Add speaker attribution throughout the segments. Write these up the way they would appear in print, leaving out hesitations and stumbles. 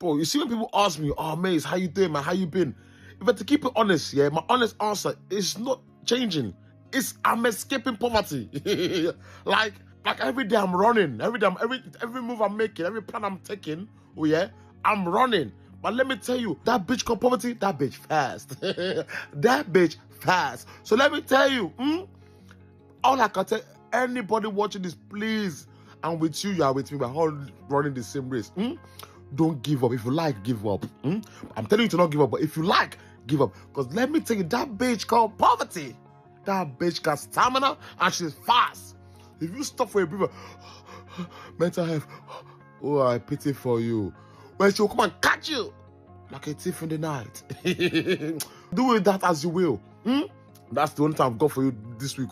Speaker 1: Bro, you see when people ask me, oh, Mace, how you doing, man? How you been? If I had to keep it honest, yeah, my honest answer is not changing. I'm escaping poverty. like every day I'm running. Every day, every move I'm making, every plan I'm taking, oh yeah, I'm running. But let me tell you, that bitch called poverty, that bitch fast. That bitch fast. So let me tell you, all I can tell anybody watching this, please, and with you are with me, we're all running the same race. Don't give up. If you like, give up. I'm telling you to not give up, but if you like, give up. Because let me tell you, that bitch called poverty, that bitch got stamina and she's fast. If you stop for a breather, mental health, oh, I pity for you. When she'll come and catch you like a thief in the night. Do with that as you will. That's the only time I've got for you this week.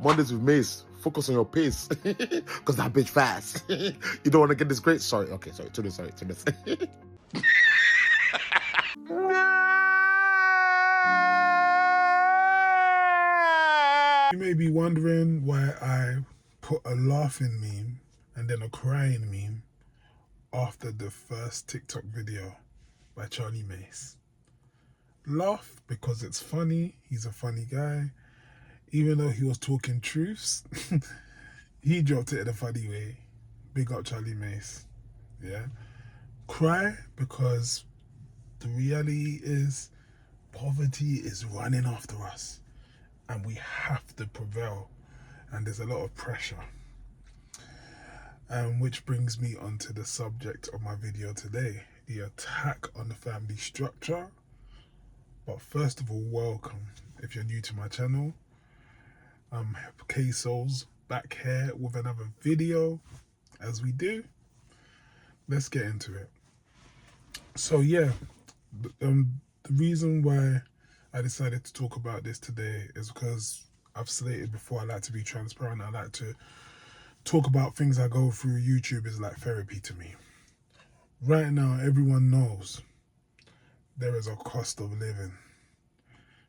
Speaker 1: Mondays with Mace. Focus on your pace. Because that bitch fast. You don't want to get this great. Sorry. Okay, sorry. To this.
Speaker 2: You may be wondering why I put a laughing meme and then a crying meme after the first TikTok video by Charlie Mace. Laugh because it's funny. He's a funny guy. Even though he was talking truths, he dropped it in a funny way. Big up Charlie Mace. Yeah. Cry because the reality is poverty is running after us and we have to prevail, and there's a lot of pressure. Which brings me onto the subject of my video today, the attack on the family structure. But first of all, welcome. If you're new to my channel, I'm K-Souls, back here with another video. As we do, let's get into it. So yeah, the reason why I decided to talk about this today is because I've stated before, I like to be transparent. I like to talk about things I go through. YouTube is like therapy to me. Right now, everyone knows there is a cost of living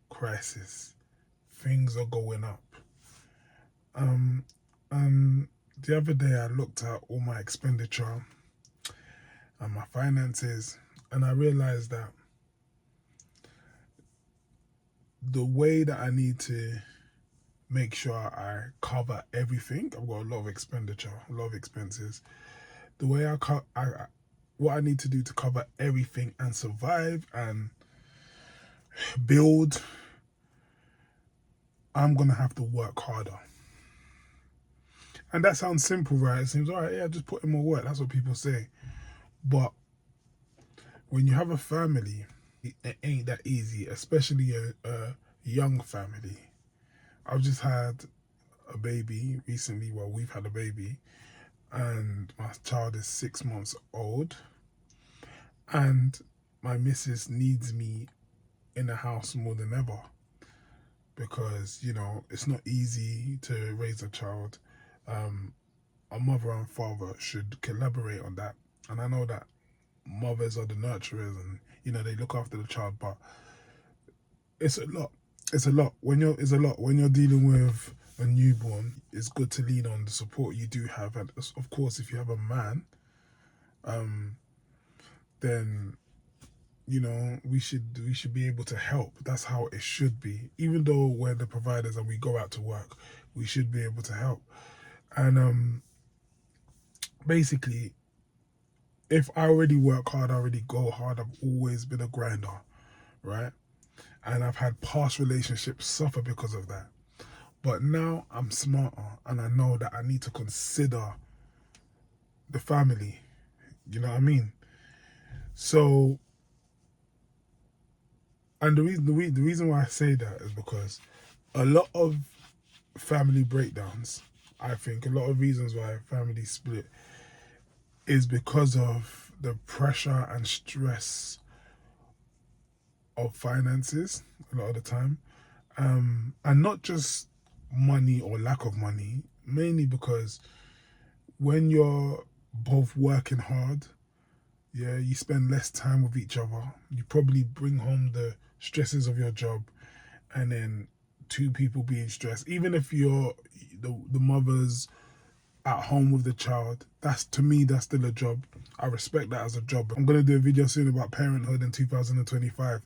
Speaker 2: crisis. Things are going up. The other day I looked at all my expenditure and my finances, and I realized that the way that I need to make sure I cover everything, I've got a lot of expenditure, a lot of expenses. The way what I need to do to cover everything and survive and build, I'm gonna have to work harder. And that sounds simple, right? It seems, all right, yeah, just put in more work. That's what people say. But when you have a family, it ain't that easy, especially a young family. I've just had a baby recently. Well, we've had a baby, and my child is 6 months old. And my missus needs me in the house more than ever because, you know, it's not easy to raise a child. A mother and father should collaborate on that. And I know that mothers are the nurturers and, you know, they look after the child, but it's a lot. It's a lot. When you're dealing with a newborn, it's good to lean on the support you do have. And of course, if you have a man, then, you know, we should be able to help. That's how it should be. Even though we're the providers and we go out to work, we should be able to help. And basically, if I already work hard, I already go hard, I've always been a grinder, right? And I've had past relationships suffer because of that. But now I'm smarter and I know that I need to consider the family. You know what I mean? So, and the reason why I say that is because a lot of family breakdowns, I think a lot of reasons why families split is because of the pressure and stress of finances a lot of the time. And not just money or lack of money, mainly because when you're both working hard, yeah, you spend less time with each other. You probably bring home the stresses of your job, and then two people being stressed. Even if you're the mothers at home with the child. That's, to me, that's still a job. I respect that as a job. I'm going to do a video soon about parenthood in 2025.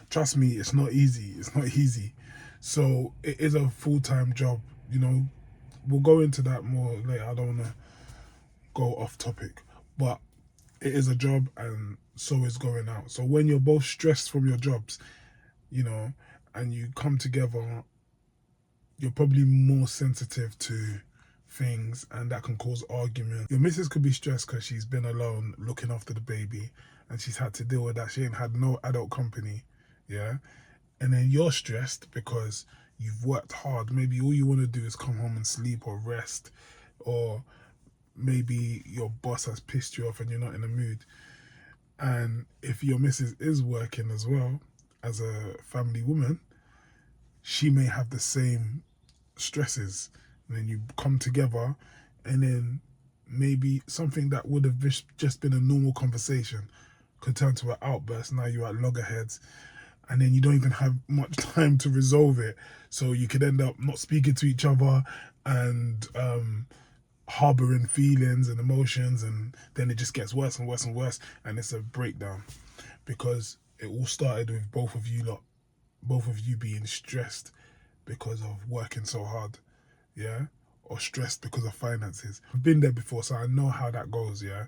Speaker 2: Trust me, it's not easy. It's not easy. So it is a full-time job. You know, we'll go into that more later. I don't want to go off topic, but it is a job, and so is going out. So when you're both stressed from your jobs, you know, and you come together, you're probably more sensitive to things, and that can cause argument. Your missus could be stressed because she's been alone looking after the baby, and she's had to deal with that. She ain't had no adult company, yeah? And then you're stressed because you've worked hard. Maybe all you want to do is come home and sleep or rest, or maybe your boss has pissed you off and you're not in the mood. And if your missus is working as well as a family woman, she may have the same stresses. And then you come together, and then maybe something that would have just been a normal conversation could turn to an outburst. Now you're at loggerheads, and then you don't even have much time to resolve it. So you could end up not speaking to each other and harboring feelings and emotions, and then it just gets worse and worse and worse, and it's a breakdown because it all started with both of you being stressed because of working so hard, yeah, or stressed because of finances. I've been there before, so I know how that goes, yeah.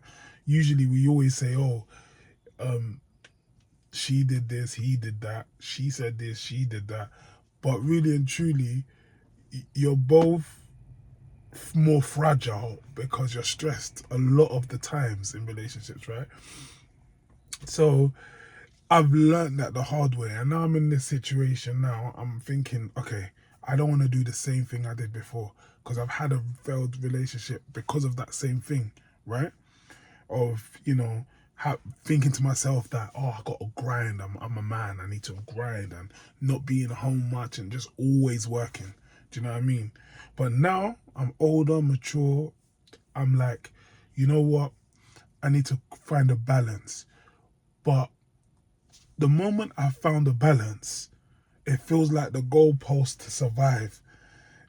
Speaker 2: Usually we always say, oh, she did this, he did that, she said this, she did that, but really and truly, you're both more fragile because you're stressed a lot of the times in relationships, right? So I've learned that the hard way, and now I'm in this situation now. I'm thinking, okay, I don't want to do the same thing I did before, because I've had a failed relationship because of that same thing, right? Of, you know, thinking to myself that, oh, I got to grind. I'm a man. I need to grind and not being home much and just always working. Do you know what I mean? But now I'm older, mature. I'm like, you know what? I need to find a balance. But the moment I found a balance, it feels like the goalpost to survive,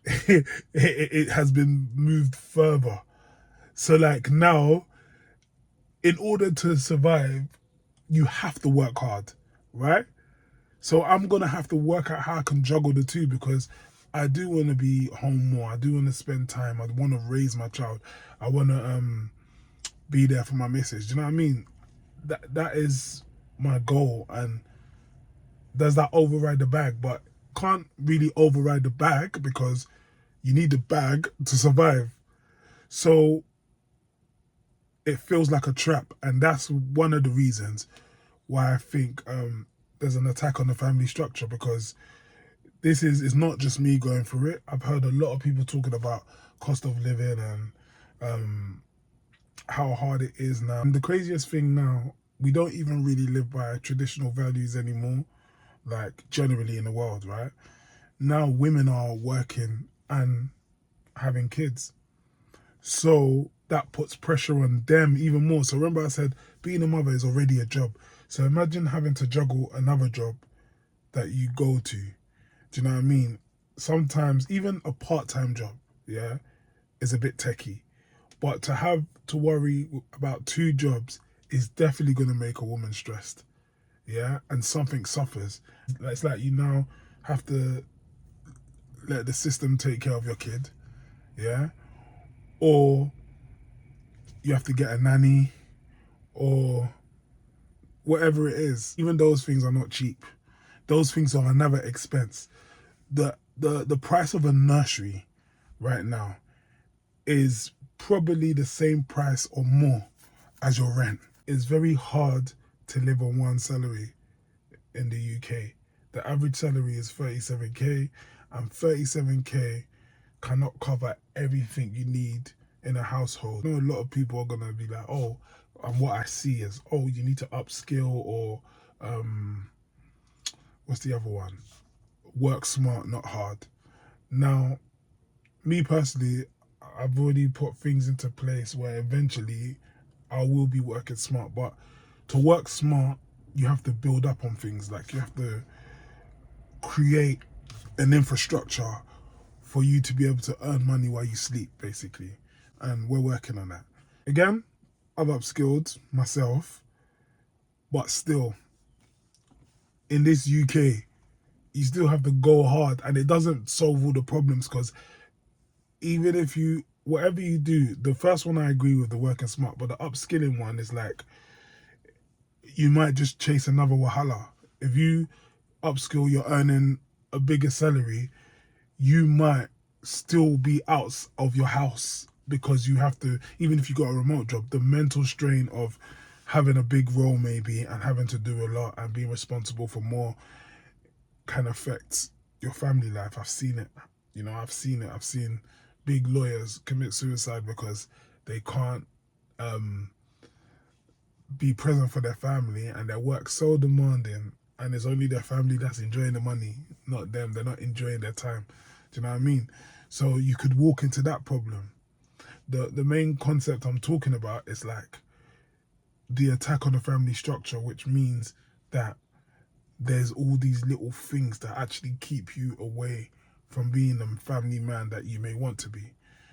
Speaker 2: it has been moved further. So like now, in order to survive, you have to work hard, right? So I'm going to have to work out how I can juggle the two, because I do want to be home more. I do want to spend time. I want to raise my child. I want to be there for my missus. Do you know what I mean? That is my goal. And does that override the bag? But can't really override the bag, because you need the bag to survive. So it feels like a trap. And that's one of the reasons why I think there's an attack on the family structure, because this is not just me going through it. I've heard a lot of people talking about cost of living and how hard it is now. And the craziest thing now, we don't even really live by traditional values anymore, like generally in the world, right? Now women are working and having kids. So that puts pressure on them even more. So remember I said being a mother is already a job. So imagine having to juggle another job that you go to. Do you know what I mean? Sometimes even a part-time job, yeah, is a bit techie. But to have to worry about two jobs is definitely going to make a woman stressed, yeah? And something suffers. It's like you now have to let the system take care of your kid, yeah? Or you have to get a nanny, or whatever it is. Even those things are not cheap. Those things are another expense. The price of a nursery right now is probably the same price or more as your rent. It's very hard to live on one salary in the UK. The average salary is 37k, and 37k cannot cover everything you need in a household. I know a lot of people are gonna be like, oh, and what I see is, oh, you need to upskill, or what's the other one? Work smart, not hard. Now, me personally, I've already put things into place where eventually I will be working smart. But to work smart, you have to build up on things. Like you have to create an infrastructure for you to be able to earn money while you sleep, basically. And we're working on that. Again, I've upskilled myself, but still, in this UK, you still have to go hard, and it doesn't solve all the problems, because even if you, whatever you do, the first one I agree with, the working smart, but the upskilling one is like, you might just chase another wahala. If you upskill, you're earning a bigger salary, you might still be out of your house, because you have to, even if you got a remote job, the mental strain of having a big role maybe and having to do a lot and being responsible for more can affect your family life. I've seen it. I've seen it. I've seen big lawyers commit suicide because they can't be present for their family, and their work's so demanding, and it's only their family that's enjoying the money, not them. They're not enjoying their time. Do you know what I mean? So you could walk into that problem. The main concept I'm talking about is like the attack on the family structure, which means that there's all these little things that actually keep you away from being the family man that you may want to be.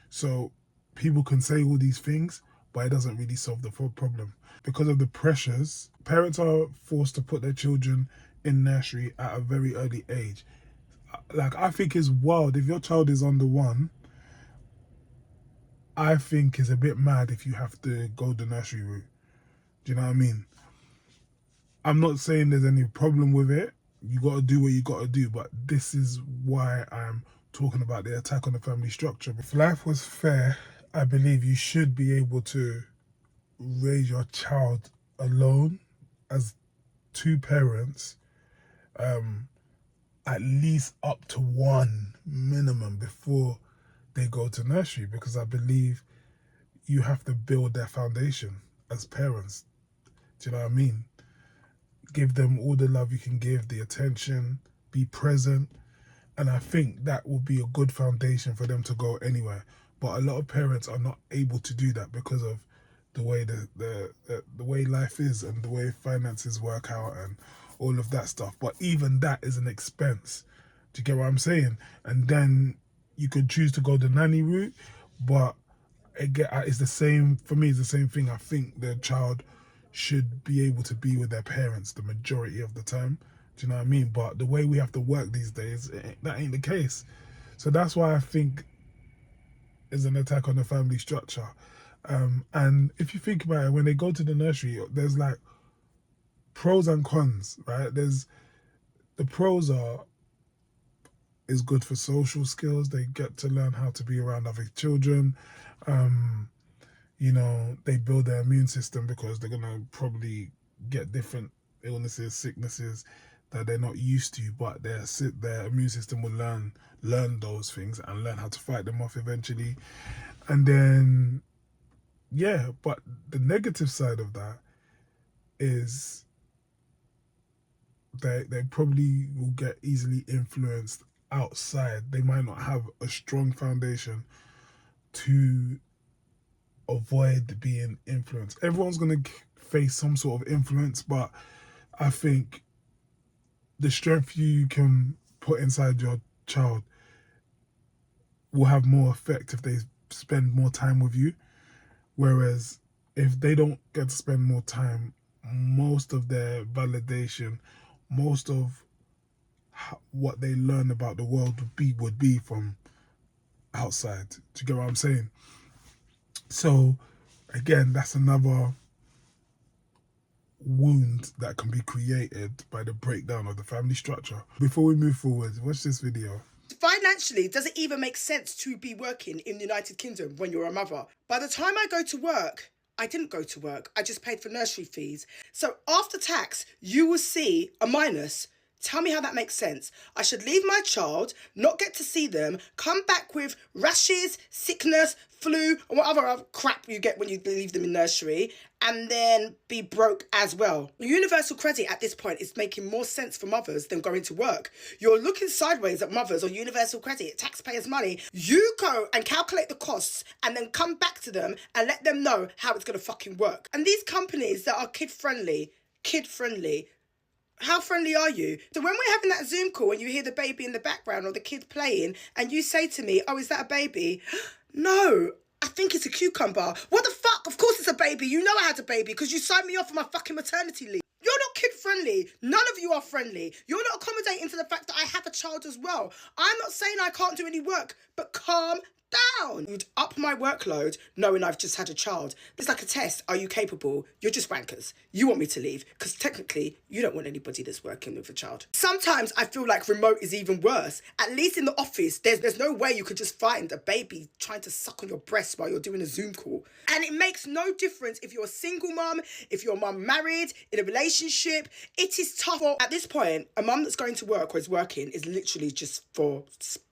Speaker 2: So people can say all these things, but it doesn't really solve the problem. Because of the pressures, parents are forced to put their children in nursery at a very early age. Like, I think it's wild. If your child is under 1, I think it's a bit mad if you have to go the nursery route. Do you know what I mean? I'm not saying there's any problem with it. You got to do what you got to do, but this is why I'm talking about the attack on the family structure. If life was fair, I believe you should be able to raise your child alone as 2 parents, at least up to 1 minimum before they go to nursery, because I believe you have to build their foundation as parents. Do you know what I mean? Give them all the love you can give, the attention, be present. And I think that will be a good foundation for them to go anywhere. But a lot of parents are not able to do that because of the way the way life is and the way finances work out and all of that stuff. But even that is an expense. Do you get what I'm saying? And then you could choose to go the nanny route, but again, it's the same, for me, it's the same thing. I think the child should be able to be with their parents the majority of the time. Do you know what I mean? But the way we have to work these days, that ain't the case. So that's why I think it's an attack on the family structure. And if you think about it, when they go to the nursery, there's like pros and cons, right? There's the pros is good for social skills. They get to learn how to be around other children. They build their immune system because they're gonna probably get different illnesses, sicknesses that they're not used to, but their immune system will learn those things and learn how to fight them off eventually. And then, yeah, but the negative side of that is they probably will get easily influenced outside. They might not have a strong foundation to avoid being influenced. Everyone's going to face some sort of influence, but I think the strength you can put inside your child will have more effect if they spend more time with you. Whereas if they don't get to spend more time, most of their validation, most of what they learn about the world would be from outside. Do you get what I'm saying? So again, that's another wound that can be created by the breakdown of the family structure. Before we move forward, watch this video.
Speaker 3: Financially, does it even make sense to be working in the United Kingdom when you're a mother? By the time I go to work, I didn't go to work. I just paid for nursery fees. So after tax, you will see a minus. Tell me how that makes sense. I should leave my child, not get to see them, come back with rashes, sickness, flu, and whatever crap you get when you leave them in nursery, and then be broke as well. Universal credit at this point is making more sense for mothers than going to work. You're looking sideways at mothers on universal credit, taxpayers' money. You go and calculate the costs and then come back to them and let them know how it's going to fucking work. And these companies that are kid-friendly, How friendly are you? So when we're having that Zoom call and you hear the baby in the background or the kid playing and you say to me, oh, is that a baby? No, I think it's a cucumber. What the fuck? Of course it's a baby. You know I had a baby because you signed me off for my fucking maternity leave. You're not kid friendly. None of you are friendly. You're not accommodating to the fact that I have a child as well. I'm not saying I can't do any work, but calm down. You'd up my workload knowing I've just had a child. It's like a test. Are you capable? You're just wankers. You want me to leave because technically you don't want anybody that's working with a child. Sometimes I feel like remote is even worse. At least in the office, there's no way you could just find a baby trying to suck on your breast while you're doing a Zoom call. And it makes no difference if you're a single mum, if you're a mum married, in a relationship. It is tough. At this point, a mum that's going to work or is working is literally just for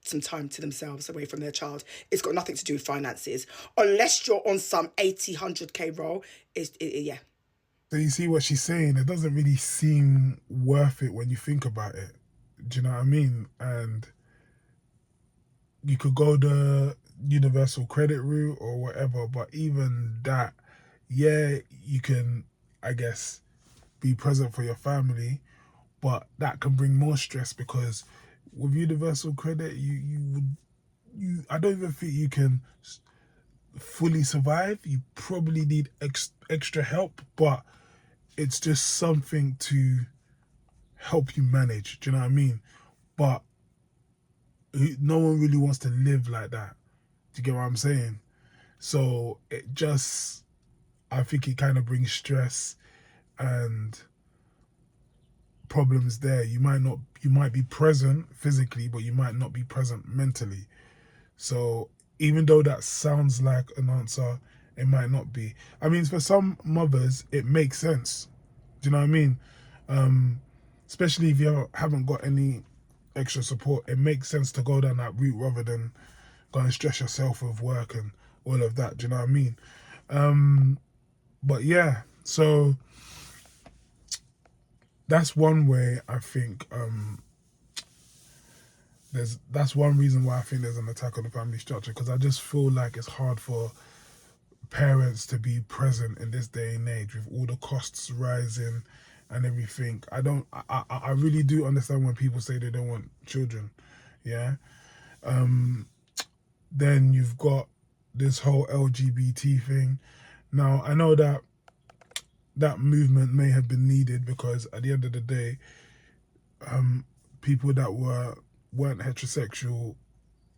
Speaker 3: some time to themselves away from their child. It's got nothing to do with finances. Unless you're on some 80, 100k role, yeah.
Speaker 2: So you see what she's saying? It doesn't really seem worth it when you think about it. Do you know what I mean? And you could go the universal credit route or whatever, but even that, yeah, you can, I guess, be present for your family, but that can bring more stress because with universal credit, I don't even think you can fully survive. You probably need extra help, but it's just something to help you manage. Do you know what I mean? But no one really wants to live like that. Do you get what I'm saying? So I think it kind of brings stress and problems there. You might be present physically, but you might not be present mentally. So even though that sounds like an answer, it might not be. I mean, for some mothers, it makes sense. Do you know what I mean? Especially if you haven't got any extra support, it makes sense to go down that route rather than go and stress yourself with work and all of that. Do you know what I mean? But yeah, so that's one way I think that's one reason why I think there's an attack on the family structure, because I just feel like it's hard for parents to be present in this day and age with all the costs rising and everything. I really do understand when people say they don't want children. Yeah. Then you've got this whole LGBT thing. Now, I know that movement may have been needed because at the end of the day, people that weren't heterosexual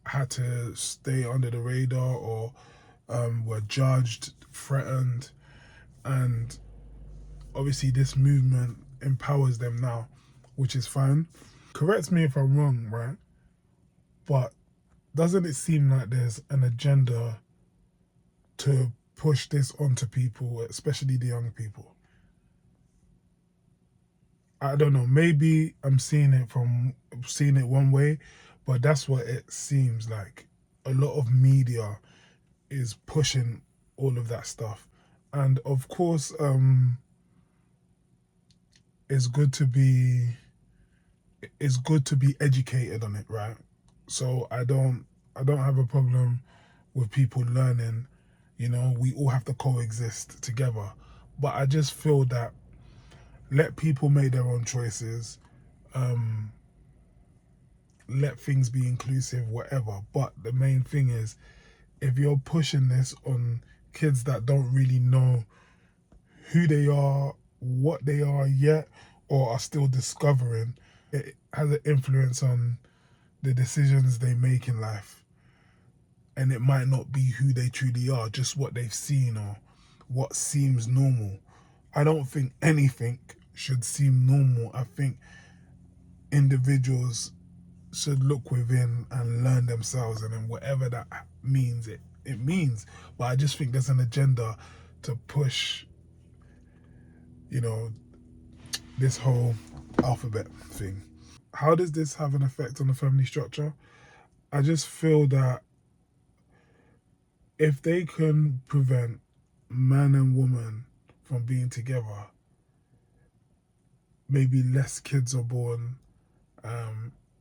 Speaker 2: had to stay under the radar or were judged, threatened, and obviously this movement empowers them now, which is fine. Correct me if I'm wrong, right? But doesn't it seem like there's an agenda to push this onto people, especially the young people? I don't know, maybe I'm seeing it one way, but that's what it seems like. A lot of media is pushing all of that stuff. And of course, it's good to be educated on it, right? So I don't have a problem with people learning. You know, we all have to coexist together. But I just feel that let people make their own choices. Let things be inclusive, whatever. But the main thing is, if you're pushing this on kids that don't really know who they are, what they are yet, or are still discovering, it has an influence on the decisions they make in life. And it might not be who they truly are, just what they've seen or what seems normal. I don't think anything should seem normal. I think individuals should look within and learn themselves, and then whatever that means, it means. But I just think there's an agenda to push, you know, this whole alphabet thing. How does this have an effect on the family structure? I just feel that if they can prevent man and woman from being together, maybe less kids are born.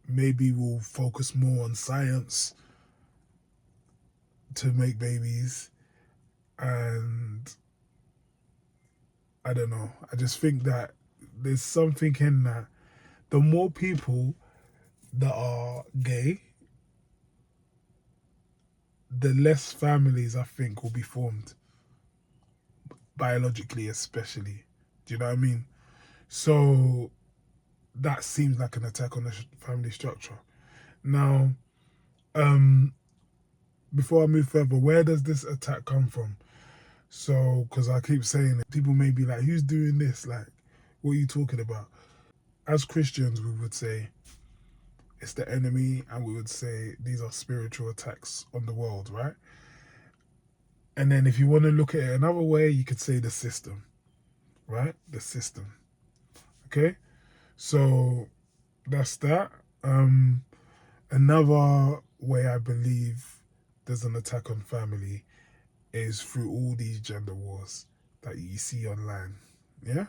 Speaker 2: Maybe we'll focus more on science to make babies. And I don't know. I just think that there's something in that. The more people that are gay, the less families I think will be formed, biologically especially. Do you know what I mean? So that seems like an attack on the family structure. Now, before I move further, where does this attack come from? So, because I keep saying it, people may be like, who's doing this? Like, what are you talking about? As Christians, we would say it's the enemy, and we would say these are spiritual attacks on the world, right? And then if you want to look at it another way, you could say the system, right? The system. Okay? So that's that. Another way I believe there's an attack on family is through all these gender wars that you see online. Yeah?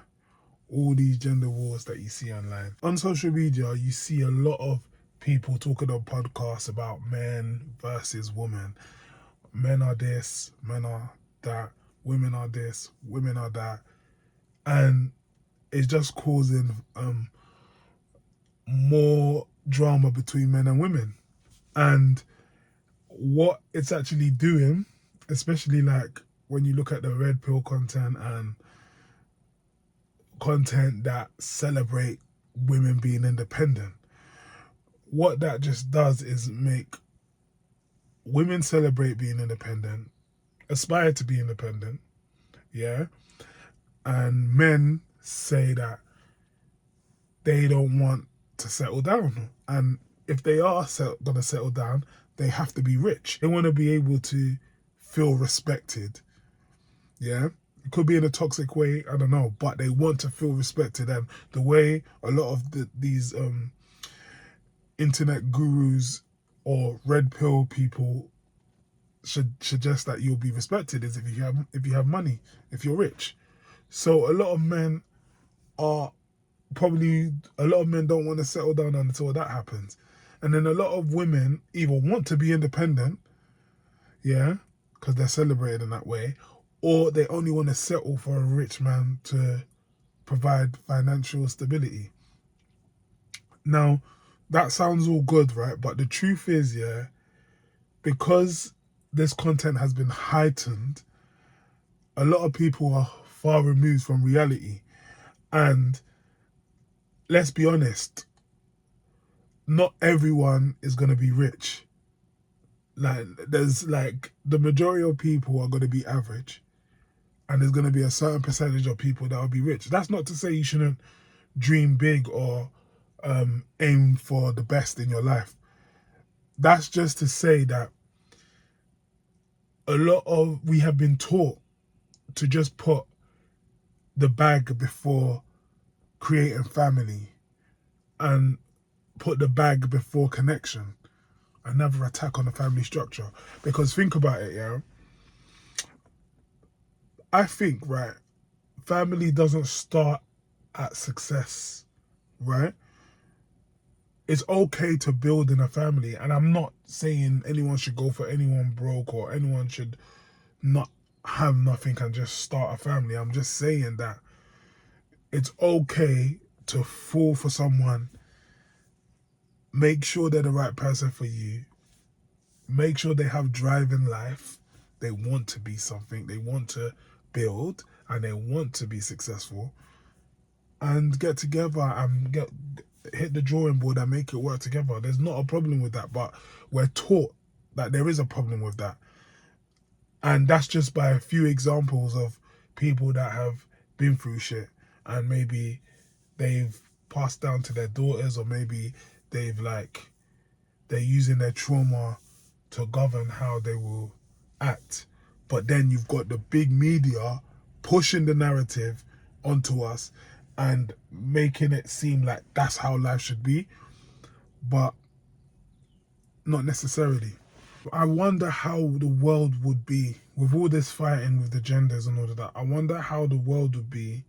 Speaker 2: All these gender wars that you see online. On social media, you see a lot of people talking on podcasts about men versus women. Men are this, men are that, women are this, women are that. And it's just causing more drama between men and women. And what it's actually doing, especially like when you look at the red pill content and content that celebrate women being independent, what that just does is make women celebrate being independent, aspire to be independent, yeah, and men say that they don't want to settle down, and if they are gonna settle down, they have to be rich. They want to be able to feel respected, yeah. It could be in a toxic way, I don't know, but they want to feel respected. And the way a lot of these internet gurus or red pill people should suggest that you'll be respected is if you have money, if you're rich. So a lot of men don't want to settle down until that happens. And then a lot of women either want to be independent, yeah, because they're celebrated in that way, or they only want to settle for a rich man to provide financial stability. Now, that sounds all good, right? But the truth is, yeah, because this content has been heightened, a lot of people are far removed from reality. And let's be honest, not everyone is going to be rich. Like, there's like the majority of people are going to be average, and there's going to be a certain percentage of people that will be rich. That's not to say you shouldn't dream big or aim for the best in your life. That's just to say that we have been taught to just put the bag before creating family and put the bag before connection. Another attack on the family structure. Because think about it, yeah. I think, right, family doesn't start at success, right? It's okay to build in a family, and I'm not saying anyone should go for anyone broke or anyone should not have nothing and just start a family. I'm just saying that it's okay to fall for someone. Make sure they're the right person for you. Make sure they have drive in life. They want to be something. They want to build and they want to be successful. And get together and hit the drawing board and make it work together. There's not a problem with that, but we're taught that there is a problem with that. And that's just by a few examples of people that have been through shit and maybe they've passed down to their daughters, or maybe they're using their trauma to govern how they will act. But then you've got the big media pushing the narrative onto us and making it seem like that's how life should be, but not necessarily. I wonder how the world would be with all this fighting with the genders and all of that. I wonder how the world would be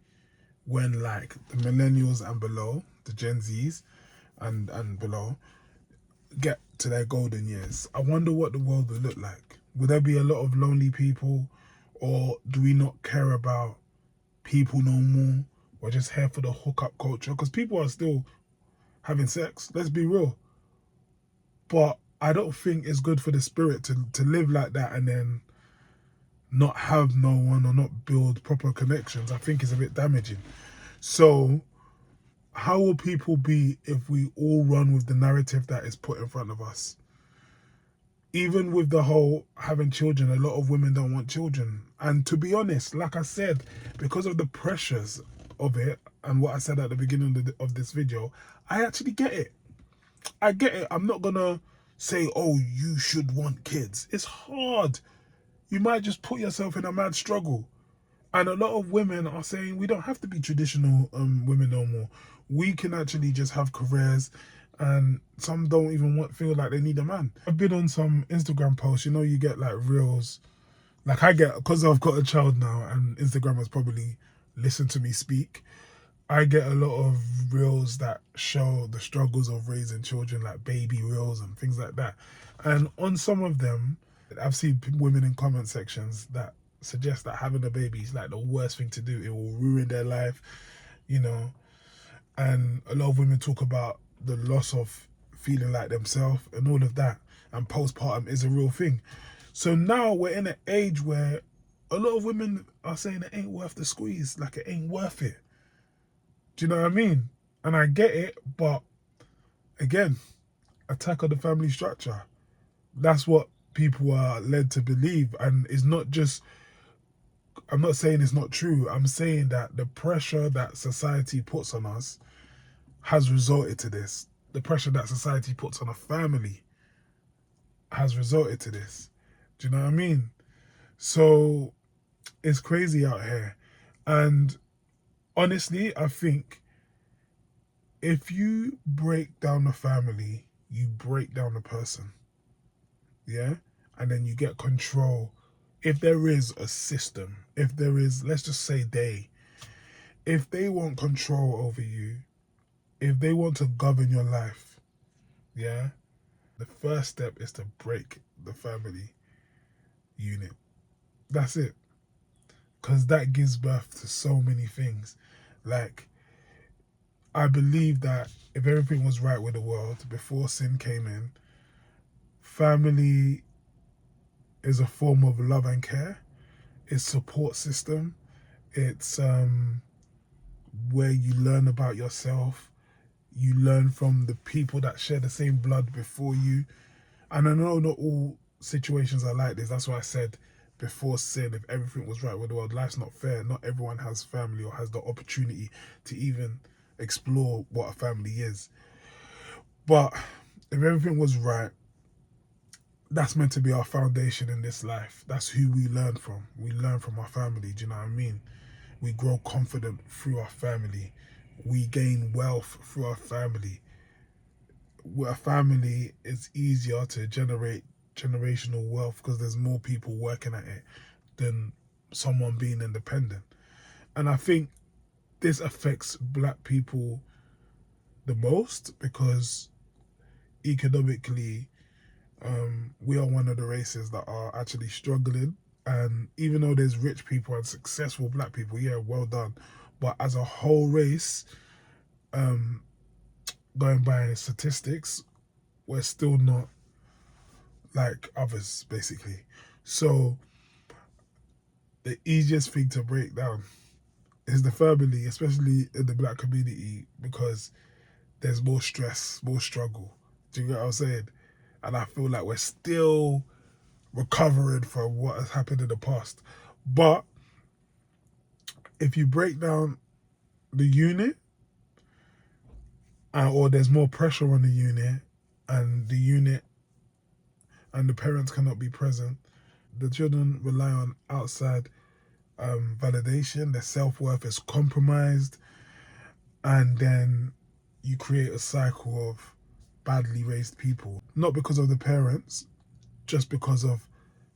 Speaker 2: when like the millennials and below, the Gen Zs and below, get to their golden years. I wonder what the world would look like. Would there be a lot of lonely people, or do we not care about people no more? We're just here for the hookup culture because people are still having sex. Let's be real. But I don't think it's good for the spirit to live like that and then not have no one or not build proper connections. I think it's a bit damaging. So how will people be if we all run with the narrative that is put in front of us? Even with the whole having children, a lot of women don't want children. And to be honest, like I said, because of the pressures of it and what I said at the beginning of this video, I actually get it. I get it. I'm not gonna say, oh, you should want kids. It's hard. You might just put yourself in a mad struggle. And a lot of women are saying we don't have to be traditional women no more. We can actually just have careers, and some don't even feel like they need a man. I've been on some Instagram posts, you know, you get like reels. Like I get, because I've got a child now and Instagram has probably listened to me speak, I get a lot of reels that show the struggles of raising children, like baby reels and things like that. And on some of them, I've seen women in comment sections that suggest that having a baby is like the worst thing to do. It will ruin their life, you know. And a lot of women talk about the loss of feeling like themselves and all of that. And postpartum is a real thing. So now we're in an age where a lot of women are saying it ain't worth the squeeze. Like, it ain't worth it. Do you know what I mean? And I get it, but again, attack on the family structure. That's what people are led to believe. And it's not just, I'm not saying it's not true. I'm saying that the pressure that society puts on us has resulted to this. The pressure that society puts on a family has resulted to this. Do you know what I mean? So it's crazy out here. And honestly, I think if you break down the family, you break down the person. Yeah? And then you get control. If there is a system, if there is, let's just say if they want control over you, if they want to govern your life, yeah, the first step is to break the family unit. That's it. Because that gives birth to so many things. Like, I believe that if everything was right with the world before sin came in, family is a form of love and care. It's support system. It's where you learn about yourself. You learn from the people that share the same blood before you. And I know not all situations are like this. That's why I said before sin, if everything was right with the world, life's not fair. Not everyone has family or has the opportunity to even explore what a family is. But if everything was right, that's meant to be our foundation in this life. That's who we learn from. We learn from our family. Do you know what I mean? We grow confident through our family. We gain wealth through our family. With a family, it's easier to generate generational wealth because there's more people working at it than someone being independent. And I think this affects black people the most because economically, we are one of the races that are actually struggling. And even though there's rich people and successful black people, yeah, well done. But as a whole race, going by statistics, we're still not like others, basically. So the easiest thing to break down is the family, especially in the black community, because there's more stress, more struggle. Do you get what I'm saying? And I feel like we're still recovering from what has happened in the past. But if you break down the unit, or there's more pressure on the unit, and the parents cannot be present, the children rely on outside validation, their self-worth is compromised, and then you create a cycle of badly raised people. Not because of the parents, just because of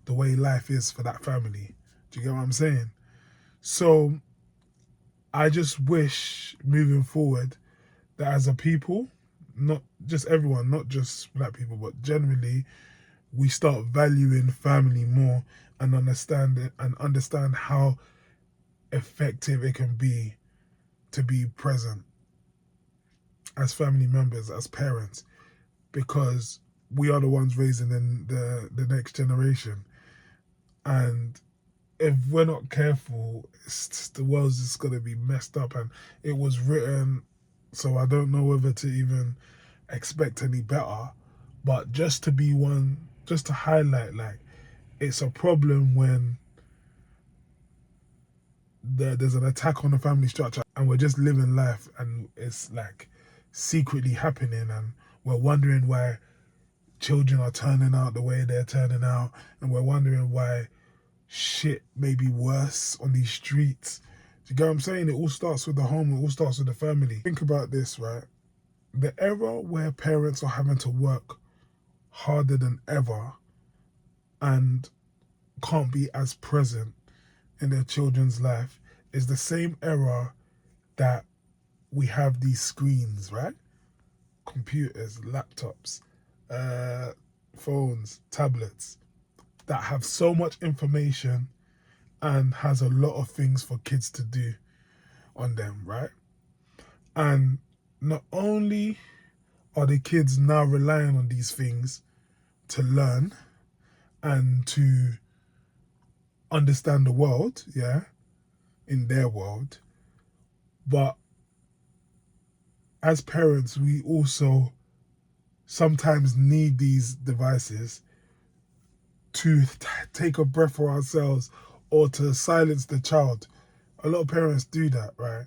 Speaker 2: the way life is for that family. Do you get what I'm saying? So I just wish moving forward that as a people, not just everyone, not just black people, but generally, we start valuing family more and understand how effective it can be to be present as family members, as parents, because we are the ones raising the next generation. And if we're not careful, the world's just going to be messed up. And it was written, so I don't know whether to even expect any better. But just to be one, just to highlight, like, it's a problem when there's an attack on the family structure and we're just living life and it's like secretly happening, and we're wondering why children are turning out the way they're turning out, and we're wondering why shit may be worse on these streets. Do you get what I'm saying? It all starts with the home, it all starts with the family. Think about this, right? The era where parents are having to work harder than ever and can't be as present in their children's life is the same era that we have these screens, right? Computers, laptops, phones, tablets that have so much information and has a lot of things for kids to do on them, right? And not only are the kids now relying on these things to learn and to understand the world, yeah, in their world, but as parents, we also sometimes need these devices to take a breath for ourselves or to silence the child. A lot of parents do that, right?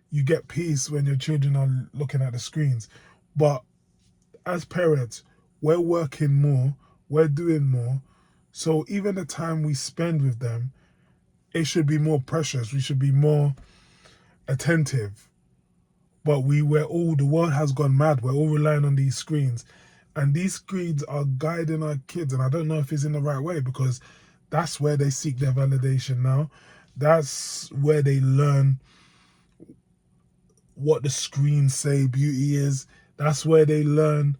Speaker 2: You get peace when your children are looking at the screens. But as parents, we're working more, we're doing more. So even the time we spend with them, it should be more precious. We should be more attentive. But the world has gone mad. We're all relying on these screens. And these screens are guiding our kids. And I don't know if it's in the right way, because that's where they seek their validation now. That's where they learn what the screens say beauty is. That's where they learn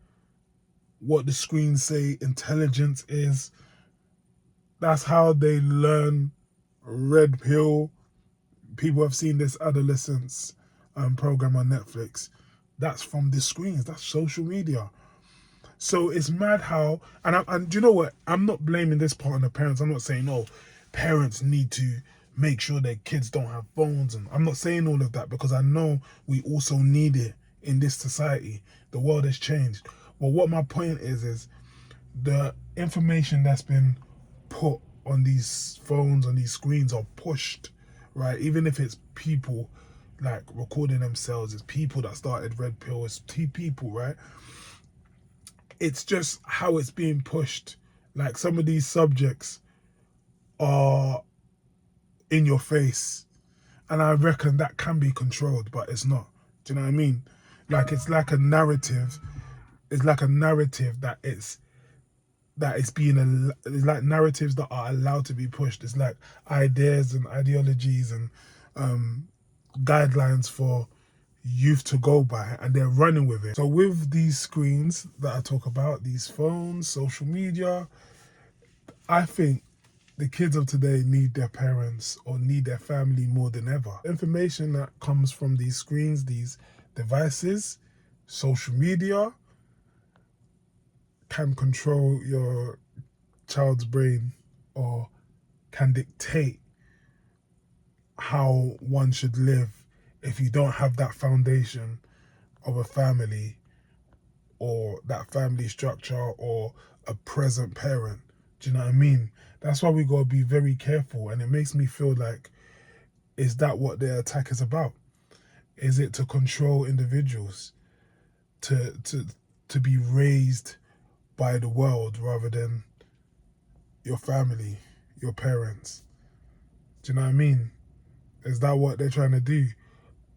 Speaker 2: what the screens say intelligence is. That's how they learn red pill. People have seen this adolescence program on Netflix. That's from the screens. That's social media. So it's mad how, and do you know what? I'm not blaming this part on the parents. I'm not saying, oh, parents need to make sure their kids don't have phones. And I'm not saying all of that, because I know we also need it in this society. The world has changed. But what my point is the information that's been put on these phones, on these screens, are pushed, right? Even if it's people like recording themselves, it's people that started Red Pill, it's people, right? It's just how it's being pushed. Like, some of these subjects are in your face, and I reckon that can be controlled, but it's not. Do you know what I mean? Like, it's like a narrative. It's like a narrative that it's like narratives that are allowed to be pushed. It's like ideas and ideologies and guidelines for youth to go by, and they're running with it. So with these screens that I talk about, these phones, social media, I think the kids of today need their parents or need their family more than ever. Information that comes from these screens, these devices, social media, can control your child's brain or can dictate how one should live if you don't have that foundation of a family or that family structure or a present parent. Do you know what I mean? That's why we got to be very careful. And it makes me feel like, is that what the attack is about? Is it to control individuals, to be raised by the world rather than your family, your parents? Do you know what I mean? Is that what they're trying to do?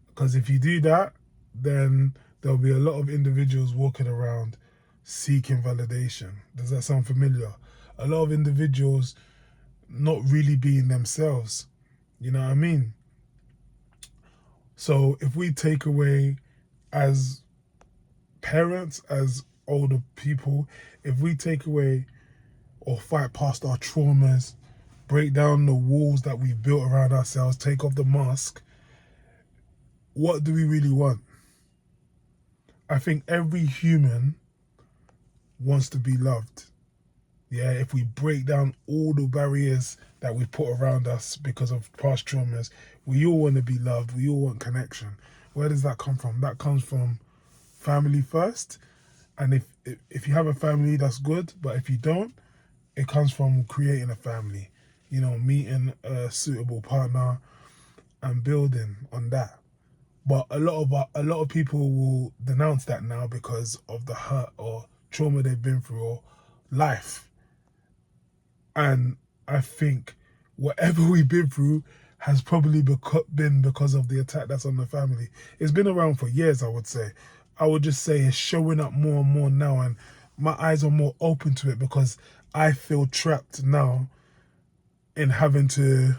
Speaker 2: Because if you do that, then there'll be a lot of individuals walking around seeking validation. Does that sound familiar? A lot of individuals not really being themselves. You know what I mean? So if we take away, as parents, as older people, if we take away or fight past our traumas, break down the walls that we've built around ourselves, take off the mask, what do we really want? I think every human wants to be loved. Yeah, if we break down all the barriers that we put around us because of past traumas, we all want to be loved. We all want connection. Where does that come from? That comes from family first. And if you have a family, that's good. But if you don't, it comes from creating a family. You know, meeting a suitable partner and building on that. But a lot of people will denounce that now because of the hurt or trauma they've been through or life. And I think whatever we've been through has probably been because of the attack that's on the family. It's been around for years, I would say. I would just say it's showing up more and more now, and my eyes are more open to it because I feel trapped now in having to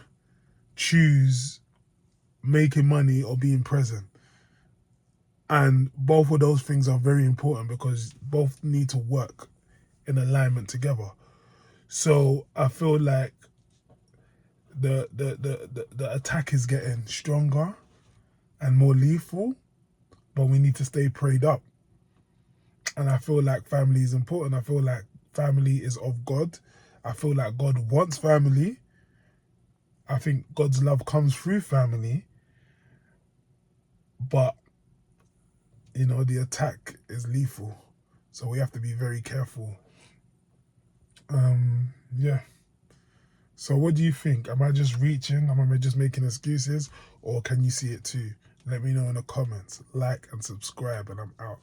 Speaker 2: choose making money or being present. And both of those things are very important because both need to work in alignment together. So I feel like the attack is getting stronger and more lethal, but we need to stay prayed up. And I feel like family is important. I feel like family is of God. I feel like God wants family. I think God's love comes through family. But, you know, the attack is lethal. So we have to be very careful. Yeah. So what do you think? Am I just reaching? Am I just making excuses? Or can you see it too? Let me know in the comments. Like and subscribe, and I'm out.